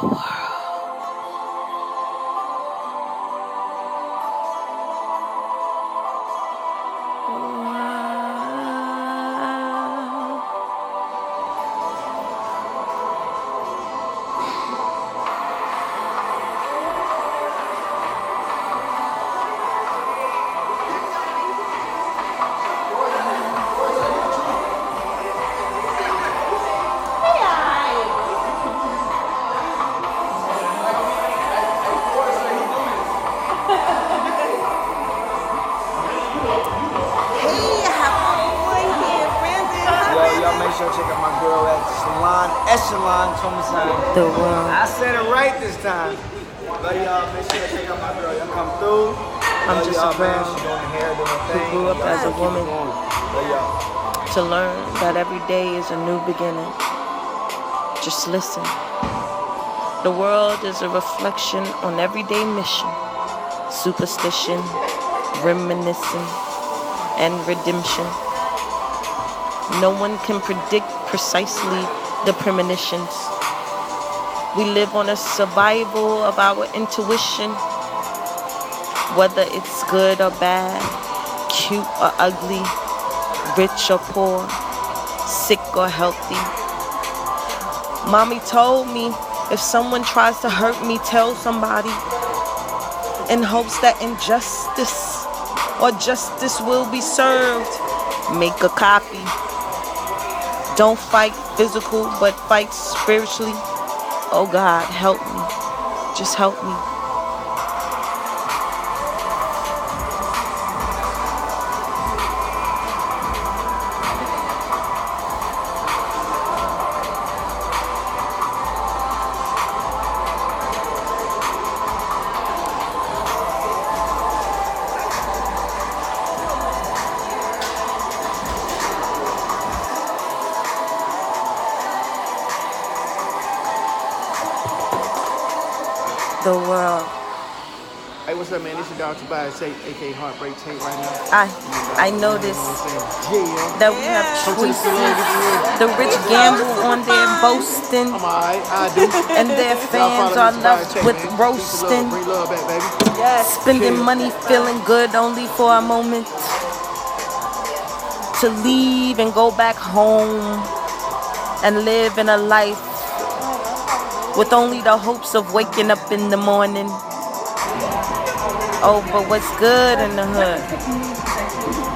Make sure to check out my girl at Salon Echelon Homicide. The world. I said it right this time. But y'all, make sure to check out my girl. Y'all come through. I'm just a girl She doing her hair, doing her who thing. grew up as a woman But to learn that every day is a new beginning. Just listen. The world is a reflection on everyday mission, superstition, reminiscing, and redemption. No one can predict precisely the premonitions. We live on a survival of our intuition, whether it's good or bad, cute or ugly, rich or poor, sick or healthy. Mommy told me if someone tries to hurt me, tell somebody, in hopes that injustice or justice will be served. Make a copy. Don't fight physical, but fight spiritually. Oh God, help me. Just help me. The world. Hey, what's up, man? This is Dr. Tobias, aka Heartbreak Tape right now. I noticed that we have choices. The rich gamble on their boasting, I'm alright, I do. and their fans are left with roasting. Bring love back, baby. Spending money feeling good only for a moment. To leave and go back home and live in a life with only the hopes of waking up in the morning. Oh, but what's good in the hood?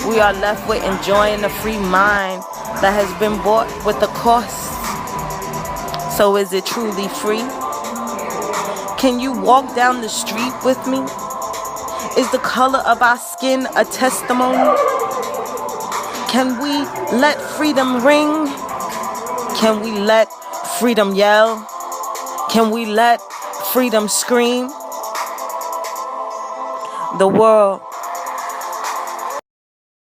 We are left with enjoying a free mind that has been bought with a cost. So is it truly free? Can you walk down the street with me? Is the color of our skin a testimony? Can we let freedom ring? Can we let freedom yell? Can we let freedom scream? The world